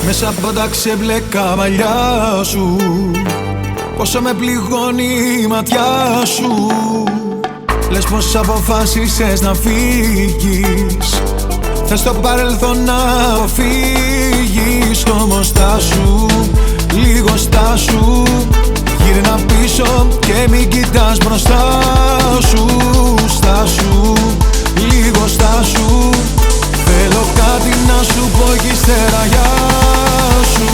Μέσα από τα ξεμπλεκά μαλλιά σου, πόσο με πληγώνει η ματιά σου. Λες πως αποφάσισες να φύγεις, θες στο παρελθόν να αποφύγεις. Όμως στάσου, λίγο στάσου, γύρνα πίσω και μην κοιτάς μπροστά σου. Στάσου, λίγο στάσου, θέλω κάτι να σου πω κι ύστερα γεια σου.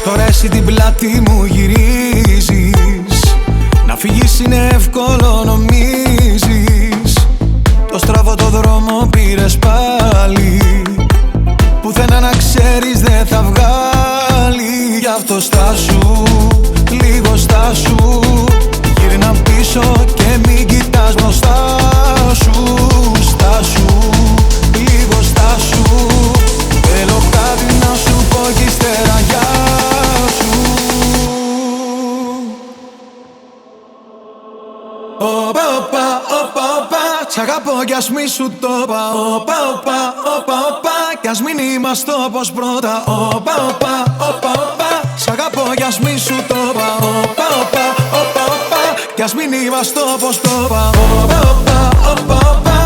Τώρα εσύ την πλάτη μου γυρίζεις, να φύγεις είναι εύκολο νομίζεις. Το στραβό το δρόμο πήρες πάλι, πουθενά να ξέρεις δεν θα βγάλει. Γι' αυτό στάσου, λίγο στάσου, γύρνα πίσω και μην κοιτάς μπροστά σου. Στάσου, λίγο στάσου, θέλω κάτι να σου πω κι ύστερα γεια σου. Όπα, όπα, όπα, όπα, σ' αγαπώ κι ας μη σου το είπα. Όπα, όπα, όπα, όπα, κι ας μην είμαστε όπως πρώτα. Όπα, όπα, όπα, όπα, σ' αγαπώ κι ας μη σου το είπα. Όπα, όπα, όπα, όπα, κι ας μην είμαστε όπως το είπα. Όπα, όπα, όπα, όπα,